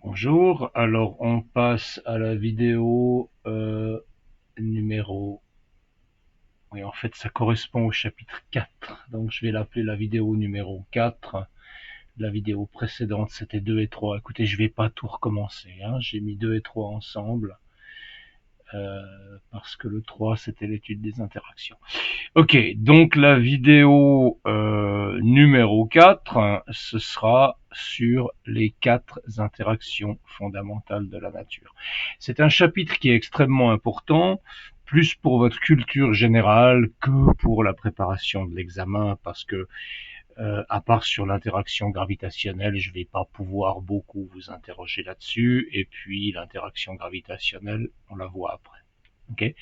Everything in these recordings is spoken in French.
Bonjour, alors on passe à la vidéo numéro... Oui, en fait ça correspond au chapitre 4, donc je vais l'appeler la vidéo numéro 4. La vidéo précédente c'était 2 et 3. Écoutez, je vais pas tout recommencer, hein. J'ai mis 2 et 3 ensemble, parce que le 3 c'était l'étude des interactions. Ok, donc la vidéo numéro 4, hein, ce sera sur les 4 interactions fondamentales de la nature. C'est un chapitre qui est extrêmement important, plus pour votre culture générale que pour la préparation de l'examen, parce que à part sur l'interaction gravitationnelle, je ne vais pas pouvoir beaucoup vous interroger là-dessus, et puis l'interaction gravitationnelle, on la voit après. Okay.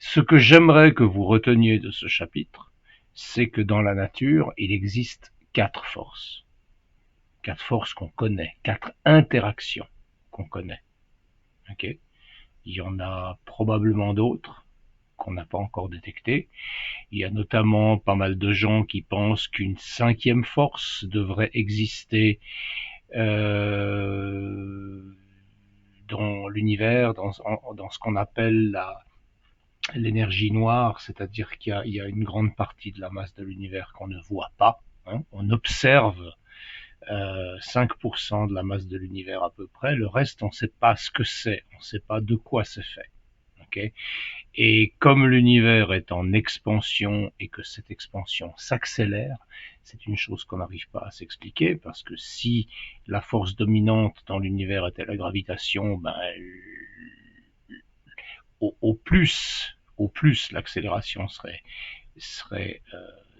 Ce que j'aimerais que vous reteniez de ce chapitre, c'est que dans la nature, il existe 4 forces. 4 forces qu'on connaît, 4 interactions qu'on connaît. Okay. Il y en a probablement d'autres qu'on n'a pas encore détectées. Il y a notamment pas mal de gens qui pensent qu'une 5e force devrait exister dans l'univers, dans ce qu'on appelle l'énergie noire, c'est-à-dire qu'il y a une grande partie de la masse de l'univers qu'on ne voit pas. Hein. On observe 5% de la masse de l'univers à peu près. Le reste, on ne sait pas ce que c'est, on ne sait pas de quoi c'est fait. Okay. Et comme l'univers est en expansion et que cette expansion s'accélère, c'est une chose qu'on n'arrive pas à s'expliquer, parce que si la force dominante dans l'univers était la gravitation, ben, au plus l'accélération serait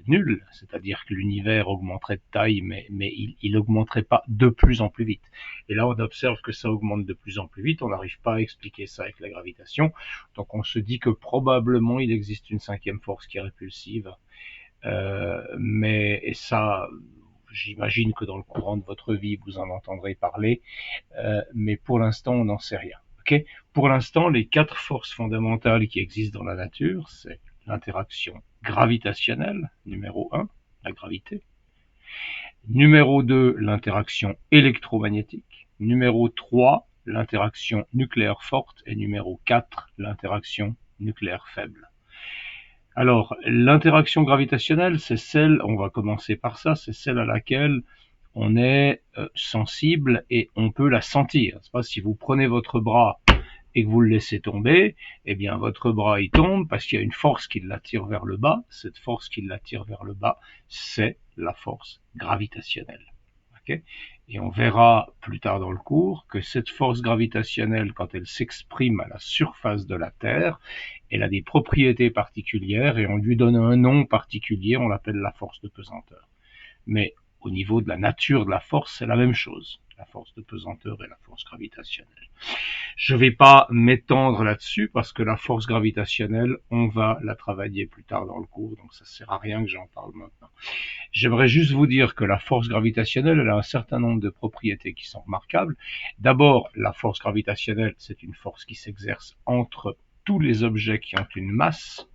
nulle, c'est-à-dire que l'univers augmenterait de taille, mais il augmenterait pas de plus en plus vite. Et là, on observe que ça augmente de plus en plus vite, on n'arrive pas à expliquer ça avec la gravitation, donc on se dit que probablement il existe une 5e force qui est répulsive, mais et ça, j'imagine que dans le courant de votre vie, vous en entendrez parler, mais pour l'instant, on n'en sait rien. Okay. Pour l'instant, les 4 forces fondamentales qui existent dans la nature, c'est l'interaction gravitationnelle, numéro 1, la gravité. Numéro 2, l'interaction électromagnétique. Numéro 3, l'interaction nucléaire forte. Et numéro 4, l'interaction nucléaire faible. Alors, l'interaction gravitationnelle, c'est celle, on va commencer par ça, c'est celle à laquelle on est sensible et on peut la sentir. C'est pas si vous prenez votre bras et que vous le laissez tomber, eh bien votre bras il tombe parce qu'il y a une force qui l'attire vers le bas. Cette force qui l'attire vers le bas, c'est la force gravitationnelle. Okay. Et on verra plus tard dans le cours que cette force gravitationnelle, quand elle s'exprime à la surface de la Terre, elle a des propriétés particulières et on lui donne un nom particulier, on l'appelle la force de pesanteur. Mais au niveau de la nature de la force, c'est la même chose, la force de pesanteur et la force gravitationnelle. Je ne vais pas m'étendre là-dessus parce que la force gravitationnelle, on va la travailler plus tard dans le cours, donc ça ne sert à rien que j'en parle maintenant. J'aimerais juste vous dire que la force gravitationnelle, elle a un certain nombre de propriétés qui sont remarquables. D'abord, la force gravitationnelle, c'est une force qui s'exerce entre tous les objets qui ont une masse.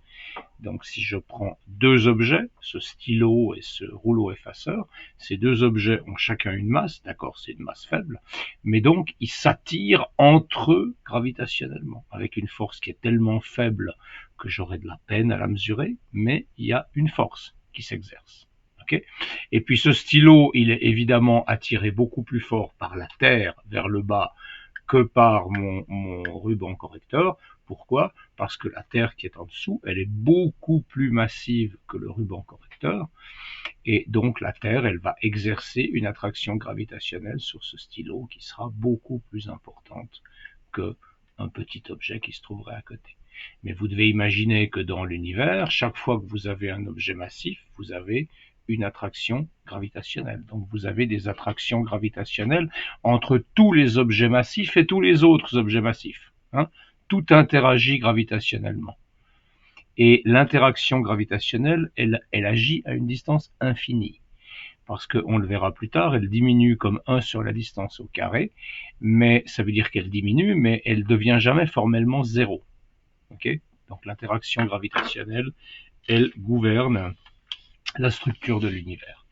Donc si je prends deux objets, ce stylo et ce rouleau effaceur, ces deux objets ont chacun une masse, d'accord, c'est une masse faible, mais donc ils s'attirent entre eux gravitationnellement, avec une force qui est tellement faible que j'aurais de la peine à la mesurer, mais il y a une force qui s'exerce. Okay. Et puis ce stylo, il est évidemment attiré beaucoup plus fort par la Terre vers le bas que par mon ruban correcteur. Pourquoi? Parce que la Terre qui est en dessous, elle est beaucoup plus massive que le ruban correcteur, et donc la Terre, elle va exercer une attraction gravitationnelle sur ce stylo qui sera beaucoup plus importante qu'un petit objet qui se trouverait à côté. Mais vous devez imaginer que dans l'univers, chaque fois que vous avez un objet massif, vous avez une attraction gravitationnelle. Donc vous avez des attractions gravitationnelles entre tous les objets massifs et tous les autres objets massifs. Hein. Tout interagit gravitationnellement. Et l'interaction gravitationnelle, elle agit à une distance infinie. Parce qu'on le verra plus tard, elle diminue comme 1 sur la distance au carré, mais ça veut dire qu'elle diminue, mais elle ne devient jamais formellement 0. Okay. Donc l'interaction gravitationnelle, elle gouverne la structure de l'univers.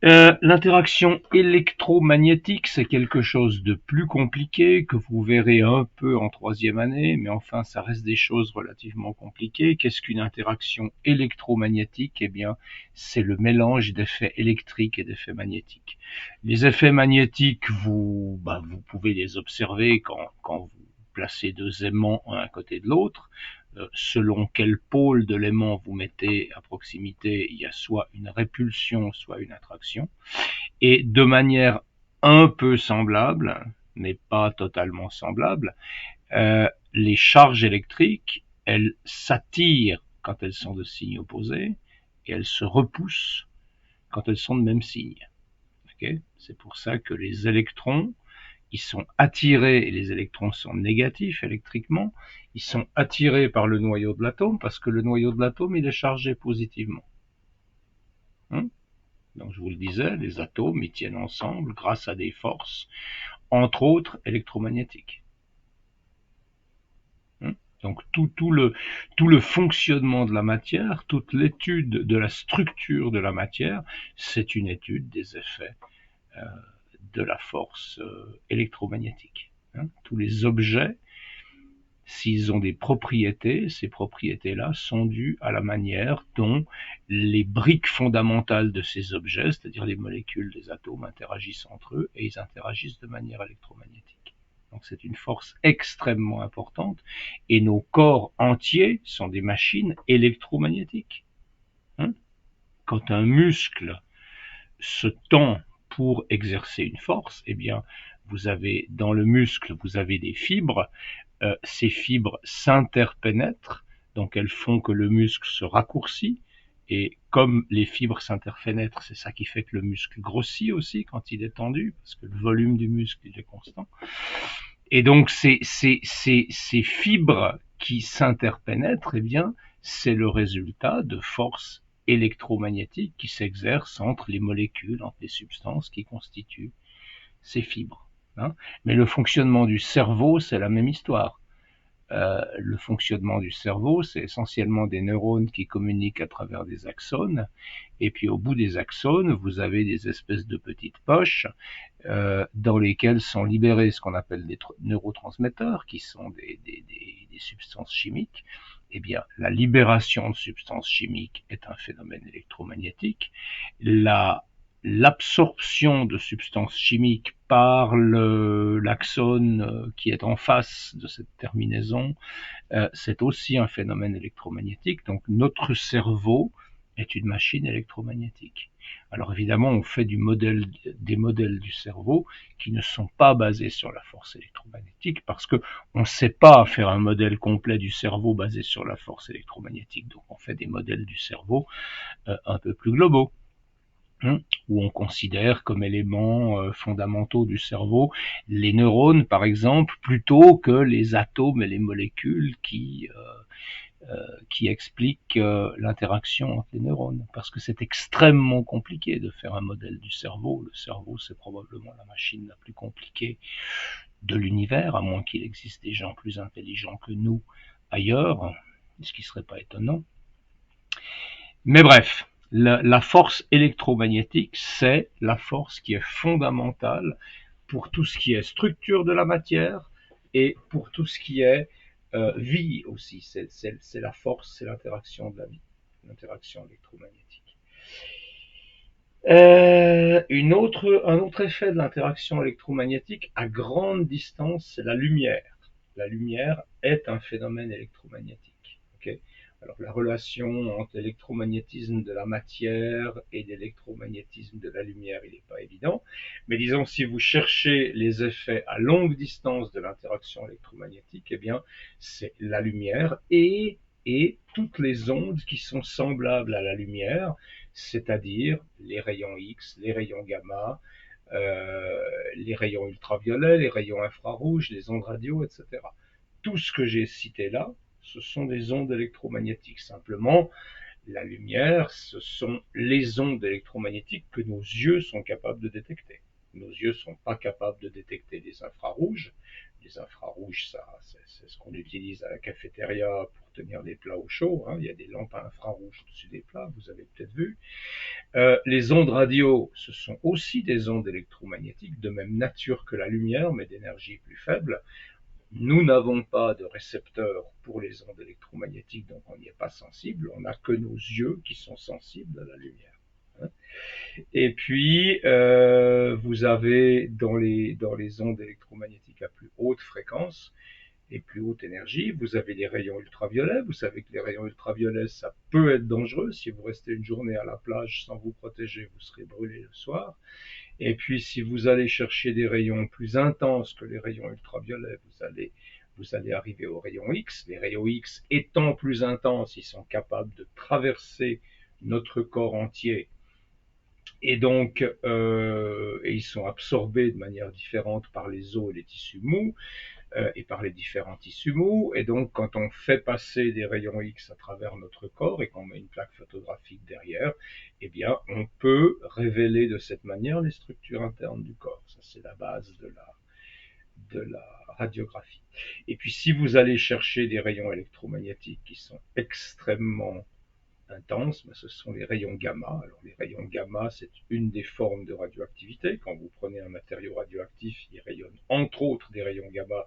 L'interaction électromagnétique, c'est quelque chose de plus compliqué que vous verrez un peu en troisième année, mais enfin, ça reste des choses relativement compliquées. Qu'est-ce qu'une interaction électromagnétique? Eh bien, c'est le mélange d'effets électriques et d'effets magnétiques. Les effets magnétiques, vous pouvez les observer quand vous placez deux aimants un à côté de l'autre. Selon quel pôle de l'aimant vous mettez à proximité, il y a soit une répulsion, soit une attraction. Et de manière un peu semblable, mais pas totalement semblable, les charges électriques, elles s'attirent quand elles sont de signes opposés et elles se repoussent quand elles sont de même signe. Okay? C'est pour ça que les électrons, ils sont attirés, et les électrons sont négatifs électriquement, ils sont attirés par le noyau de l'atome parce que le noyau de l'atome, il est chargé positivement. Donc je vous le disais, les atomes, ils tiennent ensemble grâce à des forces, entre autres électromagnétiques. Donc tout le fonctionnement de la matière, toute l'étude de la structure de la matière, c'est une étude des effets de la force électromagnétique. Tous les objets, s'ils ont des propriétés, ces propriétés-là sont dues à la manière dont les briques fondamentales de ces objets, c'est-à-dire les molécules des atomes, interagissent entre eux et ils interagissent de manière électromagnétique. Donc c'est une force extrêmement importante et nos corps entiers sont des machines électromagnétiques. Quand un muscle se tend pour exercer une force, eh bien, vous avez dans le muscle, vous avez des fibres. Ces fibres s'interpénètrent, donc elles font que le muscle se raccourcit. Et comme les fibres s'interpénètrent, c'est ça qui fait que le muscle grossit aussi quand il est tendu, parce que le volume du muscle est constant. Et donc ces fibres qui s'interpénètrent, eh bien, c'est le résultat de forces électromagnétiques qui s'exercent entre les molécules, entre les substances qui constituent ces fibres. Mais le fonctionnement du cerveau, c'est la même histoire. Le fonctionnement du cerveau, c'est essentiellement des neurones qui communiquent à travers des axones. Et puis au bout des axones, vous avez des espèces de petites poches dans lesquelles sont libérés ce qu'on appelle des neurotransmetteurs, qui sont des substances chimiques. Eh bien, la libération de substances chimiques est un phénomène électromagnétique. L'absorption de substances chimiques par l'axone qui est en face de cette terminaison, c'est aussi un phénomène électromagnétique. Donc notre cerveau est une machine électromagnétique. Alors évidemment, on fait des modèles du cerveau qui ne sont pas basés sur la force électromagnétique parce que on ne sait pas faire un modèle complet du cerveau basé sur la force électromagnétique. Donc on fait des modèles du cerveau un peu plus globaux, où on considère comme éléments fondamentaux du cerveau les neurones, par exemple, plutôt que les atomes et les molécules qui expliquent l'interaction entre les neurones. Parce que c'est extrêmement compliqué de faire un modèle du cerveau. Le cerveau, c'est probablement la machine la plus compliquée de l'univers, à moins qu'il existe des gens plus intelligents que nous ailleurs, ce qui ne serait pas étonnant. Mais bref, la force électromagnétique, c'est la force qui est fondamentale pour tout ce qui est structure de la matière et pour tout ce qui est vie aussi. C'est la force, c'est l'interaction de la vie, l'interaction électromagnétique. Un autre effet de l'interaction électromagnétique à grande distance, c'est la lumière. La lumière est un phénomène électromagnétique. Okay? Alors la relation entre l'électromagnétisme de la matière et l'électromagnétisme de la lumière, il n'est pas évident. Mais disons, si vous cherchez les effets à longue distance de l'interaction électromagnétique, eh bien, c'est la lumière et toutes les ondes qui sont semblables à la lumière, c'est-à-dire les rayons X, les rayons gamma, les rayons ultraviolets, les rayons infrarouges, les ondes radio, etc. Tout ce que j'ai cité là, ce sont des ondes électromagnétiques. Simplement, la lumière, ce sont les ondes électromagnétiques que nos yeux sont capables de détecter. Nos yeux ne sont pas capables de détecter les infrarouges, Les infrarouges, c'est ce qu'on utilise à la cafétéria pour tenir des plats au chaud, hein. Il y a des lampes à infrarouge au-dessus des plats, vous avez peut-être vu. Les ondes radio, ce sont aussi des ondes électromagnétiques de même nature que la lumière, mais d'énergie plus faible. Nous n'avons pas de récepteur pour les ondes électromagnétiques, donc on n'y est pas sensible. On n'a que nos yeux qui sont sensibles à la lumière, hein. Et puis, vous avez dans les ondes électromagnétiques à plus haute fréquence et plus haute énergie, vous avez les rayons ultraviolets. Vous savez que les rayons ultraviolets, ça peut être dangereux. Si vous restez une journée à la plage sans vous protéger, vous serez brûlé le soir. Et puis, si vous allez chercher des rayons plus intenses que les rayons ultraviolets, vous allez arriver aux rayons X. Les rayons X étant plus intenses, ils sont capables de traverser notre corps entier. Et donc, ils sont absorbés de manière différente par les os et les tissus mous, et par les différents tissus mous. Et donc, quand on fait passer des rayons X à travers notre corps et qu'on met une plaque photographique derrière, eh bien, on peut révéler de cette manière les structures internes du corps. Ça, c'est la base de la radiographie. Et puis, si vous allez chercher des rayons électromagnétiques qui sont extrêmement intenses, ce sont les rayons gamma. Alors, les rayons gamma, c'est une des formes de radioactivité. Quand vous prenez un matériau radioactif, il rayonne entre autres des rayons gamma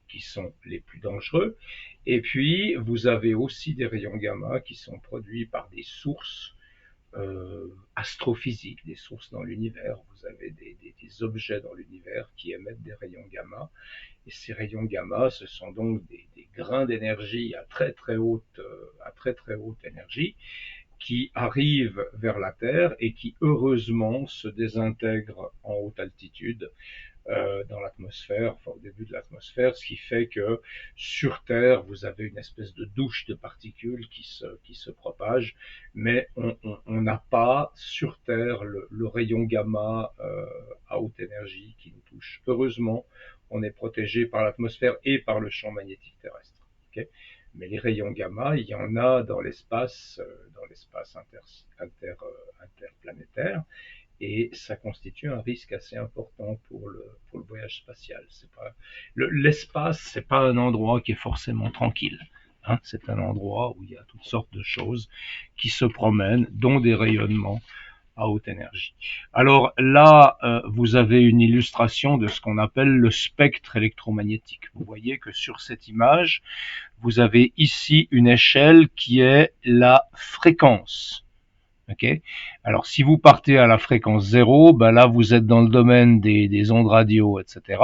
qui sont les plus dangereux. Et puis, vous avez aussi des rayons gamma qui sont produits par des sources astrophysiques, des sources dans l'univers. Vous avez des objets dans l'univers qui émettent des rayons gamma. Et ces rayons gamma, ce sont donc des grains d'énergie à très très haute énergie qui arrivent vers la Terre et qui heureusement se désintègrent en haute altitude dans l'atmosphère, enfin au début de l'atmosphère, ce qui fait que sur Terre, vous avez une espèce de douche de particules qui se propage, mais on n'a pas sur Terre le rayon gamma à haute énergie qui nous touche. Heureusement, on est protégé par l'atmosphère et par le champ magnétique terrestre. Okay, mais les rayons gamma, il y en a dans l'espace interplanétaire, et ça constitue un risque assez important pour le voyage spatial. L'espace, c'est pas un endroit qui est forcément tranquille, hein. C'est un endroit où il y a toutes sortes de choses qui se promènent, dont des rayonnements à haute énergie. Alors là, vous avez une illustration de ce qu'on appelle le spectre électromagnétique. Vous voyez que sur cette image, vous avez ici une échelle qui est la fréquence. Okay. Alors, si vous partez à la fréquence 0, ben là, vous êtes dans le domaine des ondes radio, etc.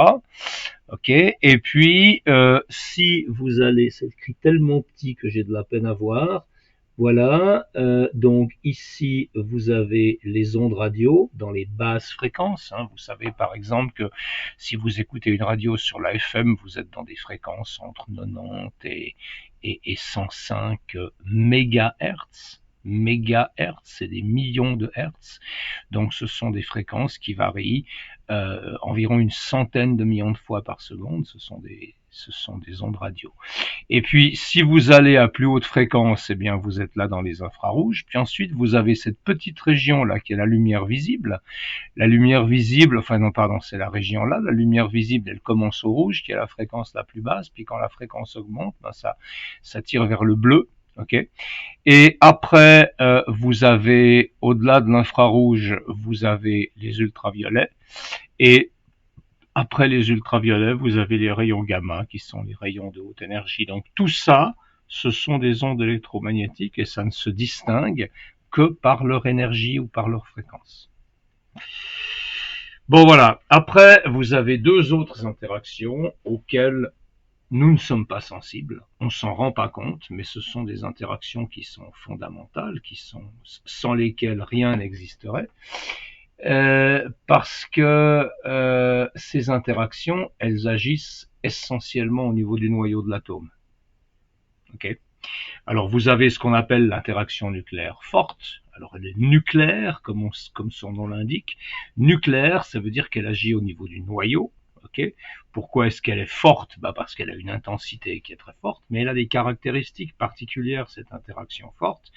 Ok. Et puis, si vous allez, c'est écrit tellement petit que j'ai de la peine à voir. Voilà. Donc ici, vous avez les ondes radio dans les basses fréquences, hein. Vous savez, par exemple, que si vous écoutez une radio sur la FM, vous êtes dans des fréquences entre 90 et 105 mégahertz. Mégahertz, c'est des millions de hertz. Donc ce sont des fréquences qui varient environ une centaine de millions de fois par seconde. Ce sont des ondes radio. Et puis, si vous allez à plus haute fréquence, eh bien, vous êtes là dans les infrarouges. Puis ensuite, vous avez cette petite région là qui est la lumière visible. La lumière visible, enfin non, pardon, c'est la région là. La lumière visible, elle commence au rouge, qui est la fréquence la plus basse. Puis quand la fréquence augmente, ben ça tire vers le bleu. Ok. Et après, vous avez, au-delà de l'infrarouge, vous avez les ultraviolets. Et après les ultraviolets, vous avez les rayons gamma, qui sont les rayons de haute énergie. Donc tout ça, ce sont des ondes électromagnétiques et ça ne se distingue que par leur énergie ou par leur fréquence. Bon voilà, après vous avez deux autres interactions auxquelles nous ne sommes pas sensibles, on s'en rend pas compte, mais ce sont des interactions qui sont fondamentales, sans lesquelles rien n'existerait. Parce que ces interactions, elles agissent essentiellement au niveau du noyau de l'atome. Okay. Alors vous avez ce qu'on appelle l'interaction nucléaire forte. Alors elle est nucléaire, comme son nom l'indique. Nucléaire, ça veut dire qu'elle agit au niveau du noyau. Okay. Pourquoi est-ce qu'elle est forte? Parce qu'elle a une intensité qui est très forte, mais elle a des caractéristiques particulières, cette interaction forte.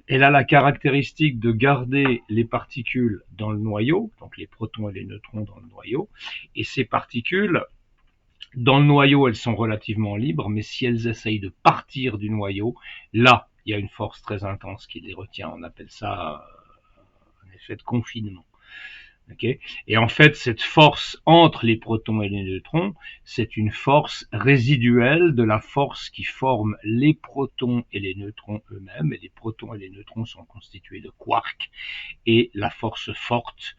Elle a la caractéristique de garder les particules dans le noyau, donc les protons et les neutrons dans le noyau, et ces particules, Dans le noyau, elles sont relativement libres, mais si elles essayent de partir du noyau, là, il y a une force très intense qui les retient. On appelle ça un effet de confinement. Okay. Et en fait, cette force entre les protons et les neutrons, c'est une force résiduelle de la force qui forme les protons et les neutrons eux-mêmes. Et les protons et les neutrons sont constitués de quarks. Et la force forte,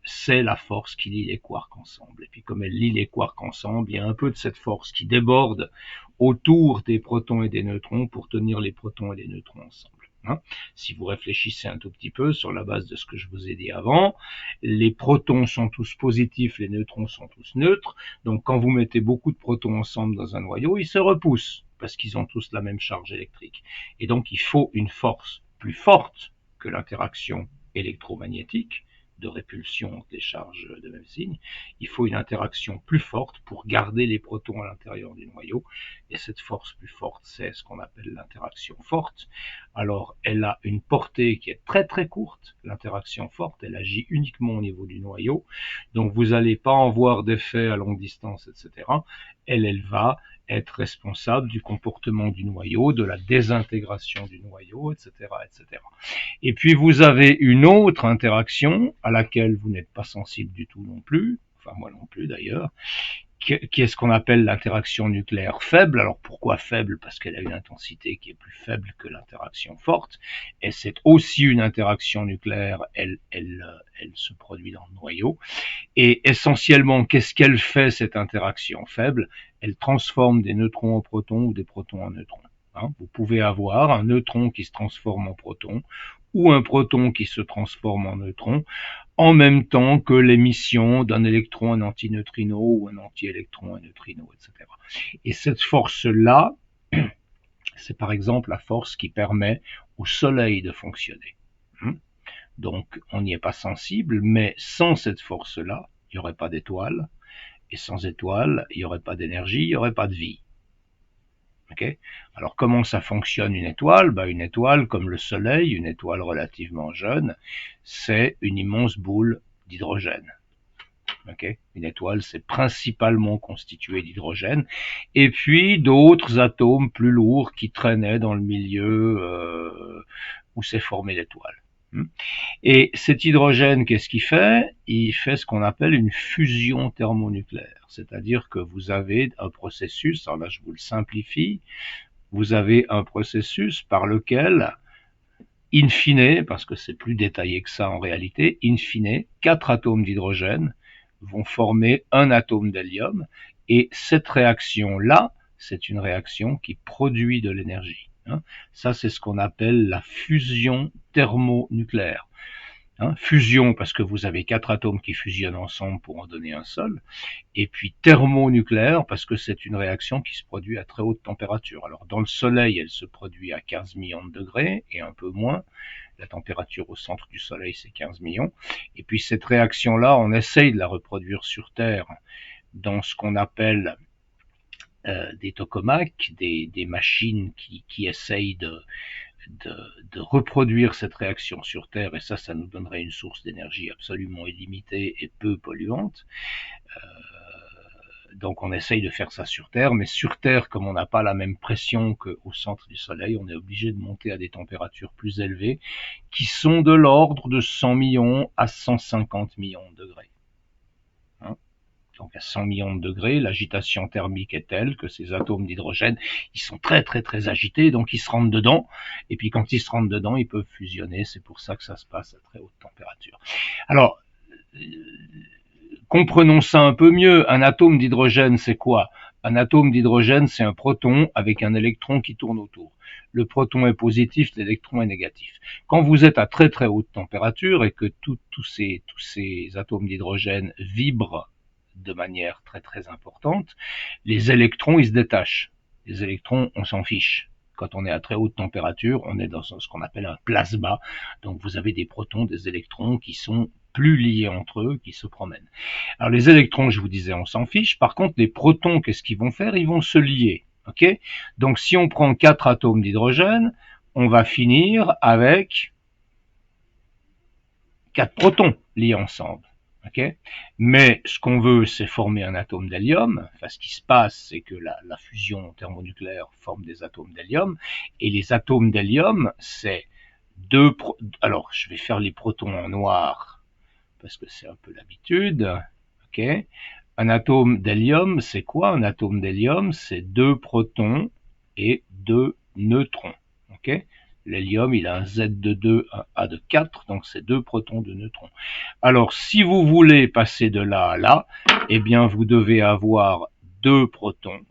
c'est la force qui lie les quarks ensemble. Et puis comme elle lie les quarks ensemble, il y a un peu de cette force qui déborde autour des protons et des neutrons pour tenir les protons et les neutrons ensemble. Hein. Si vous réfléchissez un tout petit peu sur la base de ce que je vous ai dit avant, les protons sont tous positifs, les neutrons sont tous neutres, donc quand vous mettez beaucoup de protons ensemble dans un noyau, ils se repoussent, parce qu'ils ont tous la même charge électrique. Et donc il faut une force plus forte que l'interaction électromagnétique, de répulsion entre les charges de même signe, il faut une interaction plus forte pour garder les protons à l'intérieur du noyau, et cette force plus forte, c'est ce qu'on appelle l'interaction forte. Alors, elle a une portée qui est très très courte, l'interaction forte, elle agit uniquement au niveau du noyau, donc vous n'allez pas en voir d'effet à longue distance, etc. Elle va être responsable du comportement du noyau, de la désintégration du noyau, etc., etc. Et puis vous avez une autre interaction à laquelle vous n'êtes pas sensible du tout non plus, enfin moi non plus d'ailleurs, qui est ce qu'on appelle l'interaction nucléaire faible. Alors pourquoi faible? Parce qu'elle a une intensité qui est plus faible que l'interaction forte, et c'est aussi une interaction nucléaire, elle se produit dans le noyau. Et essentiellement, qu'est-ce qu'elle fait cette interaction faible? Elle transforme des neutrons en protons ou des protons en neutrons. Hein, vous pouvez avoir un neutron qui se transforme en proton ou un proton qui se transforme en neutron en même temps que l'émission d'un électron, un antineutrino ou un antiélectron, un neutrino, etc. Et cette force-là, c'est par exemple la force qui permet au Soleil de fonctionner. Donc on n'y est pas sensible, mais sans cette force-là, il n'y aurait pas d'étoiles, et sans étoiles, il n'y aurait pas d'énergie, il n'y aurait pas de vie. Okay. Alors comment ça fonctionne une étoile? Une étoile, comme le Soleil, une étoile relativement jeune, c'est une immense boule d'hydrogène. Okay. Une étoile, c'est principalement constitué d'hydrogène, et puis d'autres atomes plus lourds qui traînaient dans le milieu où s'est formée l'étoile. Et cet hydrogène, qu'est-ce qu'il fait? Il fait ce qu'on appelle une fusion thermonucléaire. C'est-à-dire que vous avez un processus, alors là je vous le simplifie, vous avez un processus par lequel, in fine, parce que c'est plus détaillé que ça en réalité, in fine, 4 atomes d'hydrogène vont former un atome d'hélium, et cette réaction-là, c'est une réaction qui produit de l'énergie. Ça, c'est ce qu'on appelle la fusion thermonucléaire. Fusion, parce que vous avez 4 atomes qui fusionnent ensemble pour en donner un seul, et puis thermonucléaire, parce que c'est une réaction qui se produit à très haute température. Alors dans le Soleil, elle se produit à 15 millions de degrés, et un peu moins. La température au centre du Soleil, c'est 15 millions. Et puis cette réaction-là, on essaye de la reproduire sur Terre dans ce qu'on appelle des tokamaks, des machines qui essayent de reproduire cette réaction sur Terre, et ça nous donnerait une source d'énergie absolument illimitée et peu polluante. Donc on essaye de faire ça sur Terre, mais sur Terre, comme on n'a pas la même pression qu'au centre du Soleil, on est obligé de monter à des températures plus élevées, qui sont de l'ordre de 100 millions à 150 millions de degrés. Donc à 100 millions de degrés, l'agitation thermique est telle que ces atomes d'hydrogène, ils sont très très très agités, donc ils se rentrent dedans, et puis quand ils se rentrent dedans, ils peuvent fusionner, c'est pour ça que ça se passe à très haute température. Alors, comprenons ça un peu mieux, un atome d'hydrogène, c'est quoi? Un atome d'hydrogène, c'est un proton avec un électron qui tourne autour. Le proton est positif, l'électron est négatif. Quand vous êtes à très très haute température et que tous ces atomes d'hydrogène vibrent de manière très très importante, les électrons, ils se détachent. Les électrons, on s'en fiche. Quand on est à très haute température, on est dans ce qu'on appelle un plasma. Donc vous avez des protons, des électrons qui sont plus liés entre eux, qui se promènent. Alors les électrons, je vous disais, on s'en fiche. Par contre, les protons, qu'est-ce qu'ils vont faire? Ils vont se lier. Okay. Donc si on prend 4 atomes d'hydrogène, on va finir avec 4 protons liés ensemble. Okay, mais ce qu'on veut, c'est former un atome d'hélium. Enfin, ce qui se passe, c'est que la fusion thermonucléaire forme des atomes d'hélium, et les atomes d'hélium, c'est alors, je vais faire les protons en noir, parce que c'est un peu l'habitude. Ok, un atome d'hélium, c'est quoi? Un atome d'hélium, c'est 2 protons et 2 neutrons. Ok, l'hélium, il a un Z de 2, un A de 4, donc c'est 2 protons, 2 neutrons. Alors, si vous voulez passer de là à là, eh bien, vous devez avoir 2 protons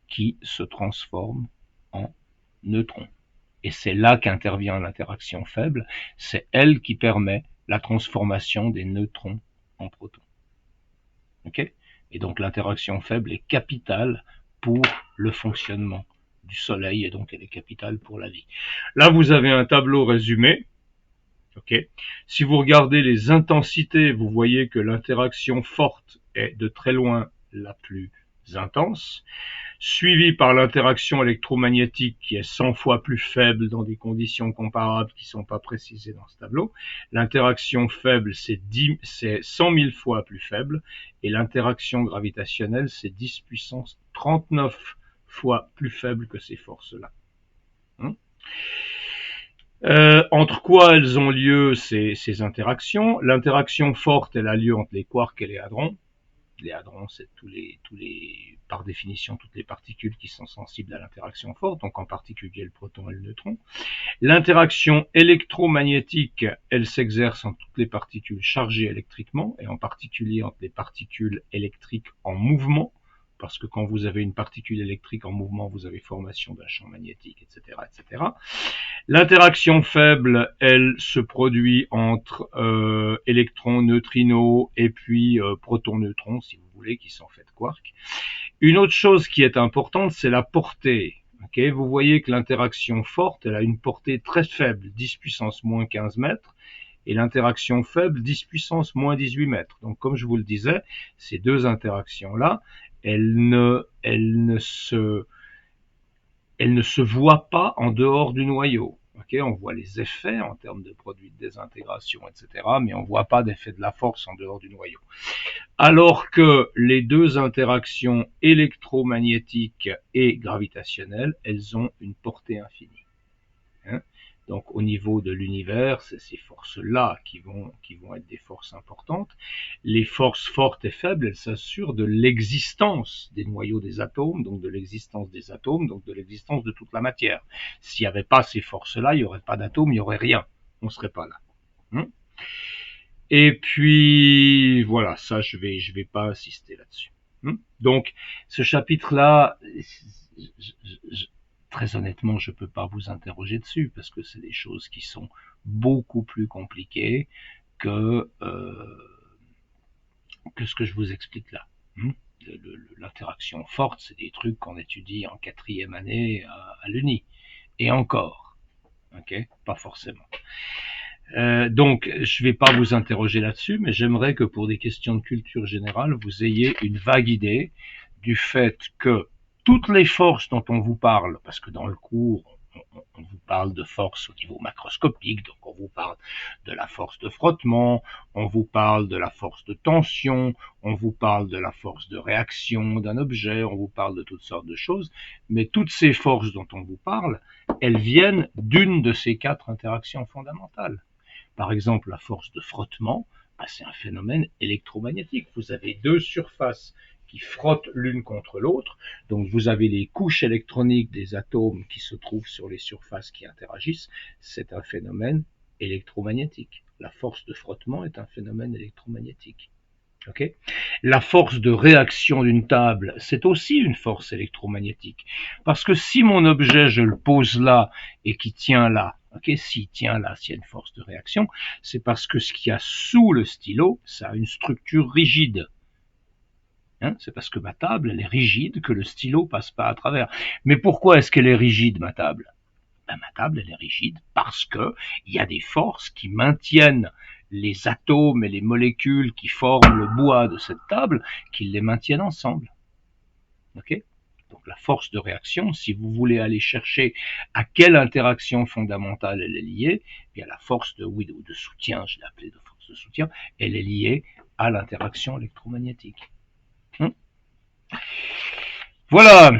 qui se transforment en neutrons. Et c'est là qu'intervient l'interaction faible. C'est elle qui permet la transformation des neutrons en protons. Ok? Et donc, l'interaction faible est capitale pour le fonctionnement du Soleil, et donc elle est capitale pour la vie. Là, vous avez un tableau résumé. Okay. Si vous regardez les intensités, vous voyez que l'interaction forte est de très loin la plus intense, suivie par l'interaction électromagnétique qui est 100 fois plus faible dans des conditions comparables qui ne sont pas précisées dans ce tableau. L'interaction faible, c'est 100 000 fois plus faible, et l'interaction gravitationnelle, c'est 10 puissance 39 fois plus faible que ces forces-là. Entre quoi elles ont lieu, ces interactions? L'interaction forte, elle a lieu entre les quarks et les hadrons. Les hadrons, c'est par définition, toutes les particules qui sont sensibles à l'interaction forte, donc en particulier le proton et le neutron. L'interaction électromagnétique, elle s'exerce entre toutes les particules chargées électriquement, et en particulier entre les particules électriques en mouvement, parce que quand vous avez une particule électrique en mouvement, vous avez formation d'un champ magnétique, etc., etc. L'interaction faible, elle se produit entre électrons, neutrinos et puis protons-neutrons, si vous voulez, qui sont faits de quarks. Une autre chose qui est importante, c'est la portée. Okay, vous voyez que l'interaction forte, elle a une portée très faible, 10 puissance moins 15 mètres, et l'interaction faible, 10 puissance moins 18 mètres. Donc, comme je vous le disais, ces deux interactions-là, elles ne se voient pas en dehors du noyau. Okay, on voit les effets en termes de produits de désintégration, etc., mais on ne voit pas d'effet de la force en dehors du noyau. Alors que les deux interactions électromagnétiques et gravitationnelles, elles ont une portée infinie. Hein? Donc au niveau de l'univers, c'est ces forces-là qui vont être des forces importantes. Les forces fortes et faibles, elles s'assurent de l'existence des noyaux des atomes, donc de l'existence des atomes, donc de l'existence de toute la matière. S'il n'y avait pas ces forces-là, il n'y aurait pas d'atomes, il n'y aurait rien. On ne serait pas là. Et puis voilà, ça je vais pas insister là-dessus. Donc ce chapitre-là, très honnêtement, je peux pas vous interroger dessus parce que c'est des choses qui sont beaucoup plus compliquées que ce que je vous explique là. L'interaction forte, c'est des trucs qu'on étudie en 4e année à l'Uni. Et encore, ok, pas forcément. Donc, je ne vais pas vous interroger là-dessus, mais j'aimerais que pour des questions de culture générale, vous ayez une vague idée du fait que toutes les forces dont on vous parle, parce que dans le cours, on vous parle de force au niveau macroscopique, donc on vous parle de la force de frottement, on vous parle de la force de tension, on vous parle de la force de réaction d'un objet, on vous parle de toutes sortes de choses, mais toutes ces forces dont on vous parle, elles viennent d'une de ces 4 interactions fondamentales. Par exemple, la force de frottement, c'est un phénomène électromagnétique. Vous avez deux surfaces qui frottent l'une contre l'autre, donc vous avez les couches électroniques des atomes qui se trouvent sur les surfaces qui interagissent, c'est un phénomène électromagnétique. La force de frottement est un phénomène électromagnétique. Okay. La force de réaction d'une table, c'est aussi une force électromagnétique. Parce que si mon objet, je le pose là et qu'il tient là, okay, s'il tient là, s'il y a une force de réaction, c'est parce que ce qu'il y a sous le stylo, ça a une structure rigide. Hein, c'est parce que ma table, elle est rigide que le stylo passe pas à travers. Mais pourquoi est-ce qu'elle est rigide, ma table? Ma table, elle est rigide parce que il y a des forces qui maintiennent les atomes et les molécules qui forment le bois de cette table, qui les maintiennent ensemble. Ok? Donc la force de réaction, si vous voulez aller chercher à quelle interaction fondamentale elle est liée, bien la force de soutien, je l'ai appelée de force de soutien, elle est liée à l'interaction électromagnétique. Voilà.